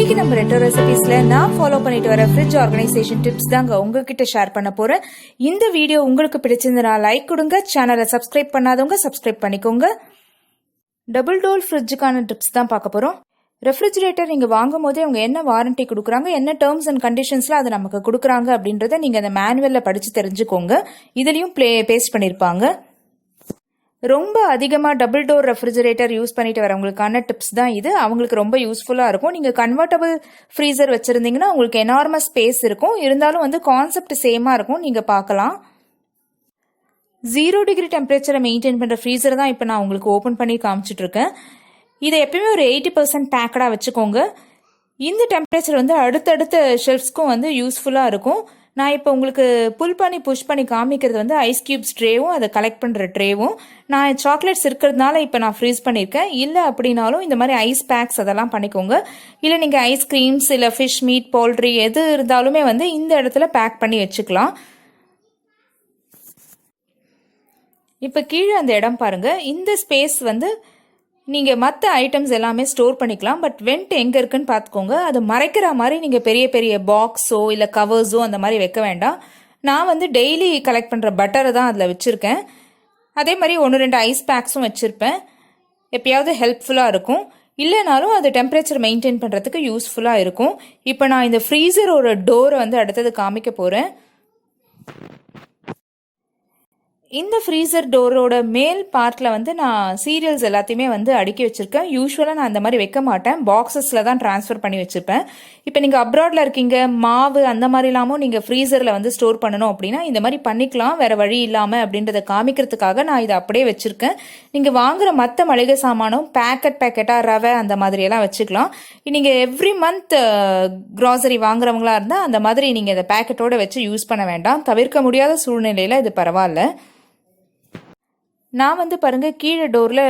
இன்னைக்கு நம்ம ரெட்ரோ ரெசிபீஸ்ல நான் ஃபாலோ பண்ணிட்டு வர ஃப்ரிட்ஜ் ஆர்கனைசேஷன் டிப்ஸ் தாங்க உங்ககிட்ட ஷேர் பண்ண போறேன். இந்த வீடியோ உங்களுக்கு பிடிச்சிருந்தா லைக் கொடுங்க, சேனலை சப்ஸ்கிரைப் பண்ணாதவங்க சப்ஸ்கிரைப் பண்ணிக்கோங்க. டபுள் டோர் ஃப்ரிட்ஜுக்கான டிப்ஸ் தான் பார்க்க போறோம். ரெஃப்ரிஜரேட்டர் நீங்க வாங்கும் போதே அவங்க என்ன வாரண்டி கொடுக்குறாங்க, என்ன டேர்ம்ஸ் அண்ட் கண்டிஷன்ஸ்ல அதை நமக்கு கொடுக்குறாங்க அப்படின்றத நீங்க அந்த மேனுவல்ல படிச்சு தெரிஞ்சுக்கோங்க. இதுலயும் பேஸ்ட் பண்ணிருப்பாங்க. ரொம்ப அதிகமாக டபுள் டோர் ரெஃப்ரிஜரேட்டர் யூஸ் பண்ணிட்டு வரவங்களுக்கான டிப்ஸ் தான் இது. அவங்களுக்கு ரொம்ப யூஸ்ஃபுல்லாக இருக்கும். நீங்கள் கன்வெர்டபிள் ஃப்ரீசர் வச்சுருந்தீங்கன்னா உங்களுக்கு எனார்மஸ் ஸ்பேஸ் இருக்கும். இருந்தாலும் கான்செப்ட் சேமாக இருக்கும். நீங்கள் பார்க்கலாம். 0 டிகிரி டெம்பரேச்சரை மெயின்டைன் பண்ணுற ஃப்ரீசர் தான் இப்போ நான் உங்களுக்கு ஓப்பன் பண்ணி காமிச்சிட்டு இருக்கேன். இதை எப்பயுமே ஒரு 80% பேக்கடாக வச்சுக்கோங்க. இந்த டெம்பரேச்சர் அடுத்தடுத்த ஷெல்ஃப்ஸ்க்கும் யூஸ்ஃபுல்லாக இருக்கும். நான் இப்போ உங்களுக்கு புஷ் பண்ணி காமிக்கிறது ஐஸ் கியூப்ஸ் ட்ரேவும் அதை கலெக்ட் பண்ணுற ட்ரேவும். நான் சாக்லேட்ஸ் இருக்கிறதுனால இப்போ நான் ஃப்ரீஸ் பண்ணியிருக்கேன். இல்லை அப்படின்னாலும் இந்த மாதிரி ஐஸ் பேக்ஸ் அதெல்லாம் பண்ணிக்கோங்க. இல்லை நீங்கள் ஐஸ்கிரீம்ஸ் இல்லை ஃபிஷ் மீட் பவுல்ட்ரி எது இருந்தாலுமே இந்த இடத்துல பேக் பண்ணி வச்சுக்கலாம். இப்போ கீழே அந்த இடம் பாருங்கள். இந்த ஸ்பேஸ் நீங்கள் மற்ற ஐட்டம்ஸ் எல்லாமே ஸ்டோர் பண்ணிக்கலாம். பட் வெண்ட் எங்கே இருக்குன்னு பார்த்துக்கோங்க. அது மறைக்கிற மாதிரி நீங்கள் பெரிய பெரிய பாக்ஸோ இல்லை கவர்ஸோ அந்த மாதிரி வைக்க வேண்டாம். நான் டெய்லி கலெக்ட் பண்ணுற பட்டரை தான் அதில் வச்சுருக்கேன். அதே மாதிரி 1-2 ஐஸ் பேக்ஸும் வச்சுருப்பேன். எப்பயாவது ஹெல்ப்ஃபுல்லாக இருக்கும். இல்லைனாலும் அது டெம்பரேச்சர் மெயின்டைன் பண்ணுறதுக்கு யூஸ்ஃபுல்லாக இருக்கும். இப்போ நான் இந்த ஃப்ரீசரோட டோரை அடுத்தது காமிக்க போகிறேன். இந்த ஃப்ரீசர் டோரோட மேல் பார்ட்டில் நான் சீரியல்ஸ் எல்லாத்தையுமே அடுக்கி வச்சுருக்கேன். யூஸ்வலாக நான் அந்த மாதிரி வைக்க மாட்டேன். பாக்ஸஸில் தான் ட்ரான்ஸ்ஃபர் பண்ணி வச்சுருப்பேன். இப்போ நீங்கள் அப்ராடில் இருக்கீங்க, மாவு அந்த மாதிரிலாமும் நீங்கள் ஃப்ரீசரில் ஸ்டோர் பண்ணணும் அப்படின்னா இந்த மாதிரி பண்ணிக்கலாம், வேறு வழி இல்லாமல் அப்படின்றத காமிக்கிறதுக்காக நான் இதை அப்படியே வச்சுருக்கேன். நீங்கள் வாங்குகிற மற்ற மளிகை சாமானும் பேக்கெட்டாக ரவை அந்த மாதிரியெல்லாம் வச்சுக்கலாம். நீங்கள் எவ்ரி மந்த் க்ராசரி வாங்குறவங்களா இருந்தால் அந்த மாதிரி நீங்கள் இதை பேக்கெட்டோடு வச்சு யூஸ் பண்ண வேண்டாம். தவிர்க்க முடியாத சூழ்நிலையில் இது பரவாயில்ல. நான் பாருங்க கீழே டோரில்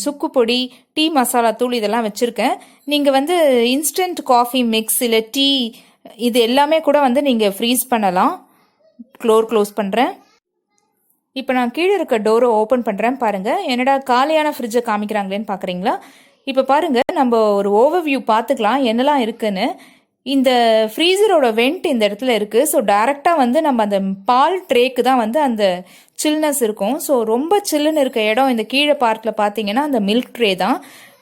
சுக்கு பொடி, டீ மசாலா தூள் இதெல்லாம் வச்சுருக்கேன். நீங்கள் இன்ஸ்டன்ட் காஃபி மிக்ஸ் இல்லை டீ இது எல்லாமே கூட நீங்கள் ஃப்ரீஸ் பண்ணலாம். க்ளோஸ் பண்ணுறேன். இப்போ நான் கீழே இருக்க டோரை ஓப்பன் பண்ணுறேன். பாருங்கள் என்னடா காலியான ஃப்ரிட்ஜை காமிக்கிறாங்களேன்னு பார்க்குறீங்களா? இப்போ பாருங்கள் நம்ம ஒரு ஓவர்வியூ பார்த்துக்கலாம் என்னெல்லாம் இருக்குன்னு. இந்த ஃப்ரீசரோட வெண்ட் இந்த இடத்துல இருக்குது. ஸோ டைரெக்டாக நம்ம அந்த பால் ட்ரேக்கு தான் அந்த சில்னஸ் இருக்கும். ஸோ ரொம்ப சில்லுன்னு இருக்க இடம் இந்த கீழே பார்ட்டில் பார்த்தீங்கன்னா அந்த மில்க் ட்ரே தான்.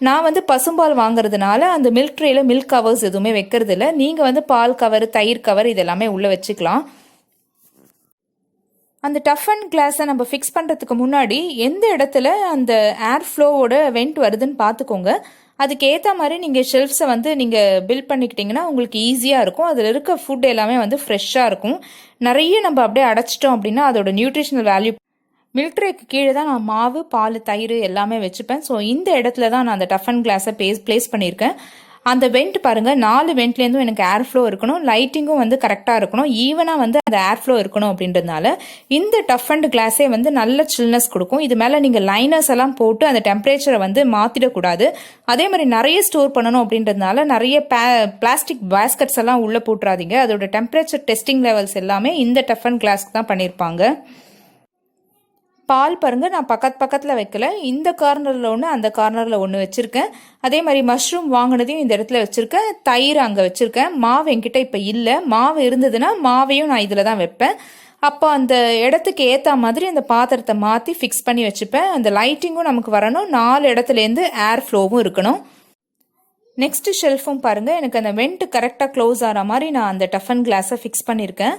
நான் பசும்பால் வாங்குறதுனால அந்த மில்க் ட்ரேல மில்க் கவர்ஸ் எதுவுமே வைக்கிறது இல்லை. நீங்கள் பால் கவர், தயிர் கவர் இதெல்லாமே உள்ளே வச்சுக்கலாம். அந்த டஃப் அண்ட் கிளாஸை நம்ம ஃபிக்ஸ் பண்ணுறதுக்கு முன்னாடி எந்த இடத்துல அந்த ஏர் ஃப்ளோவோட வெண்ட் வருதுன்னு பார்த்துக்கோங்க. அதுக்கு ஏற்ற மாதிரி நீங்கள் ஷெல்ஃப்ஸை நீங்கள் பில்ட் பண்ணிக்கிட்டிங்கன்னா உங்களுக்கு ஈஸியாக இருக்கும். அதில் இருக்க ஃபுட் எல்லாமே ஃப்ரெஷ்ஷாக இருக்கும். நிறைய நம்ம அப்படியே அடைச்சிட்டோம் அப்படின்னா அதோட நியூட்ரிஷனல் வேல்யூ. மில்க் ட்ரேக்கு கீழே தான் நான் மாவு, பால், தயிர் எல்லாமே வச்சுப்பேன். ஸோ இந்த இடத்துல தான் நான் அந்த டஃப் அண்ட் கிளாஸை பிளேஸ் பண்ணியிருக்கேன். அந்த வெண்ட் பாருங்கள், 4 வெண்ட்லேருந்தும் எனக்கு ஏர் ஃப்ளோ இருக்கணும். லைட்டிங்கும் கரெக்டாக இருக்கணும். ஈவனாக அந்த ஏர் ஃப்ளோ இருக்கணும் அப்படின்றதுனால இந்த டஃப் அண்ட் கிளாஸே நல்ல சில்னஸ் கொடுக்கும். இது மேலே நீங்கள் லைனர்ஸ் எல்லாம் போட்டு அந்த டெம்பரேச்சரை மாற்றிடக்கூடாது. அதே மாதிரி நிறைய ஸ்டோர் பண்ணணும் அப்படின்றதுனால நிறைய பிளாஸ்டிக் பேஸ்கெட்ஸ் எல்லாம் உள்ளே போட்டுறாதீங்க. அதோட டெம்பரேச்சர் டெஸ்டிங் லெவல்ஸ் எல்லாமே இந்த டஃப் அண்ட் கிளாஸ்க்கு தான் பண்ணியிருப்பாங்க. பால் பாருங்கள், நான் பக்கத்தில் வைக்கல. இந்த கார்னரில் ஒன்று, அந்த கார்னரில் ஒன்று வச்சுருக்கேன். அதே மாதிரி மஷ்ரூம் வாங்கினதையும் இந்த இடத்துல வச்சுருக்கேன். தயிர் அங்கே வச்சுருக்கேன். மாவு என்கிட்ட இப்போ இல்லை. மாவு இருந்ததுன்னா மாவையும் நான் இதில் தான் வைப்பேன். அப்போ அந்த இடத்துக்கு ஏற்ற மாதிரி அந்த பாத்திரத்தை மாற்றி ஃபிக்ஸ் பண்ணி வச்சுப்பேன். அந்த லைட்டிங்கும் நமக்கு வரணும். 4 இடத்துலேருந்து ஏர் ஃப்ளோவும் இருக்கணும். நெக்ஸ்ட் ஷெல்ஃபும் பாருங்கள், எனக்கு அந்த வெண்ட் கரெக்டாக க்ளோஸ் ஆகிற மாதிரி நான் அந்த டஃப் அண்ட் கிளாஸை ஃபிக்ஸ் பண்ணியிருக்கேன்.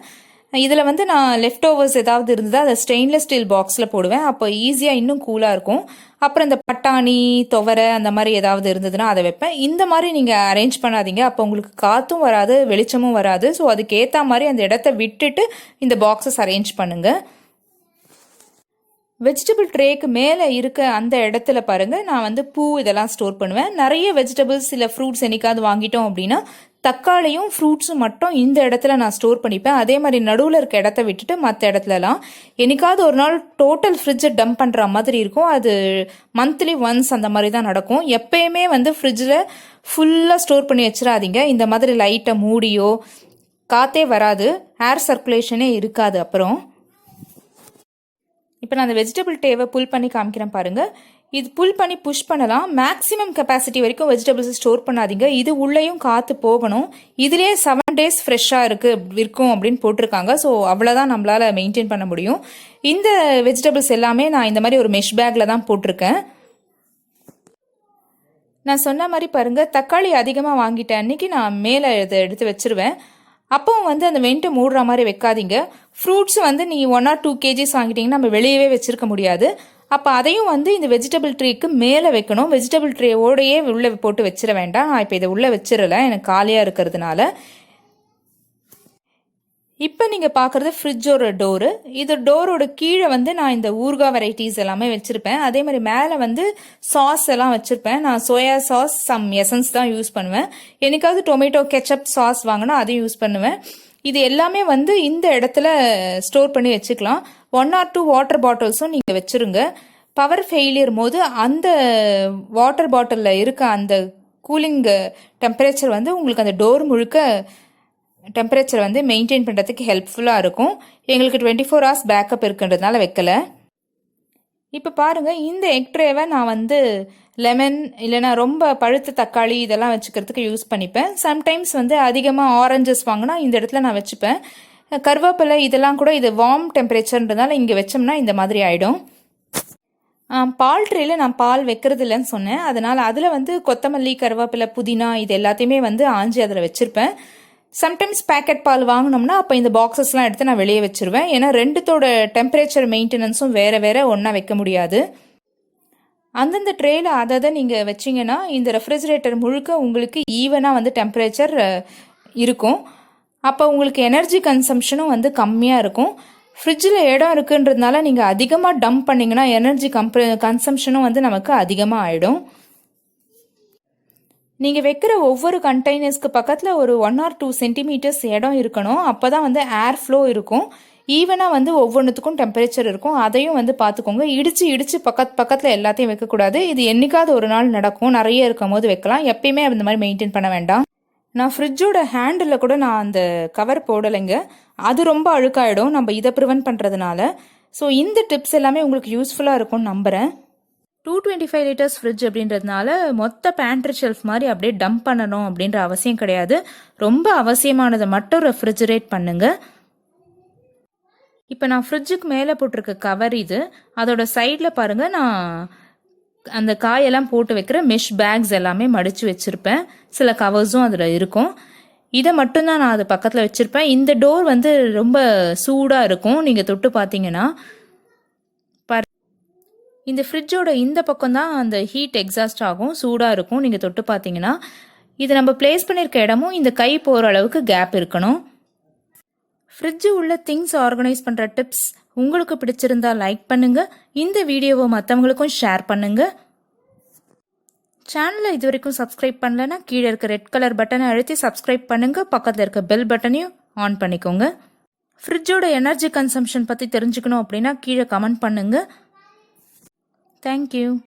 இதில் நான் லெஃப்ட் ஓவர்ஸ் ஏதாவது இருந்ததா அதை ஸ்டெயின்லெஸ் ஸ்டீல் பாக்ஸில் போடுவேன். அப்போ ஈஸியாக இன்னும் கூலாக இருக்கும். அப்புறம் இந்த பட்டாணி, துவரை அந்த மாதிரி ஏதாவது இருந்ததுன்னா அதை வைப்பேன். இந்த மாதிரி நீங்கள் அரேஞ்ச் பண்ணாதீங்க. அப்போ உங்களுக்கு காற்றும் வராது, வெளிச்சமும் வராது. ஸோ அதுக்கு ஏற்ற மாதிரி அந்த இடத்த விட்டுட்டு இந்த பாக்ஸஸ் அரேஞ்ச் பண்ணுங்கள். வெஜிடபிள் ட்ரேக்கு மேலே இருக்க அந்த இடத்துல பாருங்கள், நான் பூ இதெல்லாம் ஸ்டோர் பண்ணுவேன். நிறைய வெஜிடபிள்ஸ் இல்லை ஃப்ரூட்ஸ் என்னைக்காவது வாங்கிட்டோம் அப்படின்னா தக்காளியும் ஃப்ரூட்ஸும் மட்டும் இந்த இடத்துல நான் ஸ்டோர் பண்ணிப்பேன். அதே மாதிரி நடுவில் இருக்க இடத்த விட்டுட்டு மற்ற இடத்துலலாம் என்னைக்காவது ஒரு நாள் டோட்டல் ஃப்ரிட்ஜை டம்ப் பண்ணுற மாதிரி இருக்கும். அது மந்த்லி ஒன்ஸ் அந்த மாதிரி தான் நடக்கும். எப்பயுமே ஃப்ரிட்ஜில் ஃபுல்லாக ஸ்டோர் பண்ணி வச்சிடாதீங்க. இந்த மாதிரி லைட்டை மூடியோ காற்றே வராது, ஏர் சர்க்குலேஷனே இருக்காது. அப்புறம் இப்போ நான் அந்த வெஜிடபிள் ட்ரேவை புல் பண்ணி காமிக்கிறேன் பாருங்கள். இது புல் பண்ணி புஷ் பண்ணலாம். மேக்ஸிமம் கெப்பாசிட்டி வரைக்கும் வெஜிடபிள்ஸ் ஸ்டோர் பண்ணாதீங்க. இது உள்ளேயும் காற்று போகணும். இதுலேயே 7 days ஃப்ரெஷ்ஷாக இருக்கும் அப்படின்னு போட்டிருக்காங்க. ஸோ அவ்வளோதான் நம்மளால் மெயின்டைன் பண்ண முடியும். இந்த வெஜிடபிள்ஸ் எல்லாமே நான் இந்த மாதிரி ஒரு மெஷ் பேக்கில் தான் போட்டிருக்கேன். நான் சொன்ன மாதிரி பாருங்கள், தக்காளி அதிகமாக வாங்கிட்டேன் அன்றைக்கி நான் மேலே இதை எடுத்து வச்சுருவேன். அப்பவும் வந்து அந்த வெண்ட்டு மூடுற மாதிரி வைக்காதீங்க. ஃப்ரூட்ஸ் வந்து நீங்கள் 1 or 2 kgs வாங்கிட்டீங்கன்னா நம்ம வெளியவே வச்சுருக்க முடியாது. அப்போ அதையும் வந்து இந்த வெஜிடபிள் ட்ரேக்கு மேலே வைக்கணும். வெஜிடபிள் ட்ரேவோடையே உள்ளே போட்டு வச்சிட வேண்டாம். நான் இப்போ இதை உள்ளே வச்சிடலை, எனக்கு காலியாக இருக்கிறதுனால. இப்போ நீங்கள் பார்க்குறது ஃப்ரிட்ஜோட டோரு. இது டோரோட கீழே வந்து நான் இந்த ஊறுகாய் வெரைட்டிஸ் எல்லாமே வச்சுருப்பேன். அதே மாதிரி மேலே வந்து சாஸ் எல்லாம் வச்சுருப்பேன். நான் சோயா சாஸ், சம் எசன்ஸ் தான் யூஸ் பண்ணுவேன். என்னைக்காவது டொமேட்டோ கெச்சப் சாஸ் வாங்கினா அதையும் யூஸ் பண்ணுவேன். இது எல்லாமே வந்து இந்த இடத்துல ஸ்டோர் பண்ணி வச்சுக்கலாம். 1 or 2 வாட்டர் பாட்டில்ஸும் நீங்கள் வச்சுருங்க. பவர் ஃபெயிலியர் போது அந்த வாட்டர் பாட்டிலில் இருக்க அந்த கூலிங் டெம்பரேச்சர் வந்து உங்களுக்கு அந்த டோர் முழுக்க டெம்பரேச்சர் வந்து மெயின்டைன் பண்ணுறதுக்கு ஹெல்ப்ஃபுல்லாக இருக்கும். எங்களுக்கு 24 hours பேக்கப் இருக்குன்றதுனால வைக்கலை. இப்போ பாருங்கள், இந்த எக் ட்ரேவை நான் வந்து லெமன் இல்லைனா ரொம்ப பழுத்த தக்காளி இதெல்லாம் வச்சுக்கிறதுக்கு யூஸ் பண்ணிப்பேன். சம்டைம்ஸ் வந்து அதிகமாக ஆரஞ்சஸ் வாங்கினா இந்த இடத்துல நான் வச்சுப்பேன். கருவேப்பிலை இதெல்லாம் கூட இது வார்ம் டெம்பரேச்சர்ன்றதுனால இங்கே வச்சோம்னா இந்த மாதிரி ஆகிடும். பால் ட்ரேயில் நான் பால் வைக்கிறது இல்லைன்னு சொன்னேன். அதனால் அதில் வந்து கொத்தமல்லி, கருவேப்பிலை, புதினா இது எல்லாத்தையுமே வந்து ஆஞ்சி அதில் வச்சுருப்பேன். சம்டைம்ஸ் பேக்கெட் பால் வாங்கினோம்னா அப்போ இந்த பாக்ஸஸ்லாம் எடுத்து நான் வெளியே வச்சுருவேன். ஏன்னா ரெண்டுத்தோட டெம்பரேச்சர் மெயின்டெனன்ஸும் வேறு ஒன்றா வைக்க முடியாது. அந்தந்த ட்ரேயில் அதை நீங்கள் வச்சிங்கன்னா இந்த ரெஃப்ரிஜரேட்டர் முழுக்க உங்களுக்கு ஈவனாக வந்து டெம்பரேச்சர் இருக்கும். அப்போ உங்களுக்கு எனர்ஜி கன்சம்ஷனும் வந்து கம்மியாக இருக்கும். ஃப்ரிட்ஜில் இடம் இருக்குன்றதுனால நீங்கள் அதிகமாக டம்ப் பண்ணிங்கன்னா எனர்ஜி கன்சம்ஷனும் வந்து நமக்கு அதிகமாக ஆகிடும். நீங்கள் வைக்கிற ஒவ்வொரு கண்டெய்னர்ஸ்க்கு பக்கத்தில் ஒரு 1 or 2 centimeters இடம் இருக்கணும். அப்போ தான் வந்து ஏர் ஃப்ளோ இருக்கும். ஈவனாக வந்து ஒவ்வொன்றுத்துக்கும் டெம்பரேச்சர் இருக்கும். அதையும் வந்து பார்த்துக்கோங்க. இடித்து பக்கத்தில் எல்லாத்தையும் வைக்கக்கூடாது. இது என்னைக்காவது ஒரு நாள் நடக்கும். நிறைய இருக்கும் போது வைக்கலாம். எப்பயுமே அந்த மாதிரி மெயின்டைன் பண்ண வேண்டாம். நான் ஃப்ரிட்ஜோட ஹேண்டில் கூட நான் அந்த கவர் போடலைங்க. அது ரொம்ப அழுக்காயிடும் நம்ம இதை ப்ரிவென்ட் பண்ணுறதுனால. ஸோ இந்த டிப்ஸ் எல்லாமே உங்களுக்கு யூஸ்ஃபுல்லாக இருக்கும்னு நம்புகிறேன். 225 liters ஃப்ரிட்ஜ் அப்படின்றதுனால மொத்த பேண்ட்ரி ஷெல்ஃப் மாதிரி அப்படியே டம்ப் பண்ணணும் அப்படின்ற அவசியம் கிடையாது. ரொம்ப அவசியமானதை மட்டும் ரெஃப்ரிஜரேட் பண்ணுங்க. இப்போ நான் ஃப்ரிட்ஜுக்கு மேலே போட்டிருக்க கவர் இது. அதோட சைடில் பாருங்கள், நான் அந்த காயெல்லாம் போட்டு வைக்கிற மெஷ் பேக்ஸ் எல்லாமே மடித்து வச்சுருப்பேன். சில கவர்ஸும் அதில் இருக்கும். இதை மட்டும்தான் நான் அது பக்கத்தில் வச்சுருப்பேன். இந்த டோர் வந்து ரொம்ப சூடாக இருக்கும். நீங்கள் தொட்டு பார்த்தீங்கன்னா இந்த ஃப்ரிட்ஜோட இந்த பக்கம் தான் அந்த ஹீட் எக்ஸாஸ்ட் ஆகும், சூடாக இருக்கும். நீங்கள் தொட்டு பார்த்தீங்கன்னா இது நம்ம பிளேஸ் பண்ணியிருக்க இடமும் இந்த கை போகிற அளவுக்கு கேப் இருக்கணும். ஃப்ரிட்ஜு உள்ள திங்ஸ் ஆர்கனைஸ் பண்ணுற டிப்ஸ் உங்களுக்கு பிடிச்சிருந்தா லைக் பண்ணுங்கள். இந்த வீடியோவை மற்றவங்களுக்கும் ஷேர் பண்ணுங்கள். சேனலை இது வரைக்கும் சப்ஸ்கிரைப் பண்ணலன்னா கீழே இருக்க ரெட் கலர் பட்டனை அழுத்தி சப்ஸ்கிரைப் பண்ணுங்கள். பக்கத்தில் இருக்க பெல் பட்டனையும் ஆன் பண்ணிக்கோங்க. ஃப்ரிட்ஜோட எனர்ஜி கன்சம்ஷன் பற்றி தெரிஞ்சுக்கணும் அப்படின்னா கீழே கமெண்ட் பண்ணுங்கள். Thank you.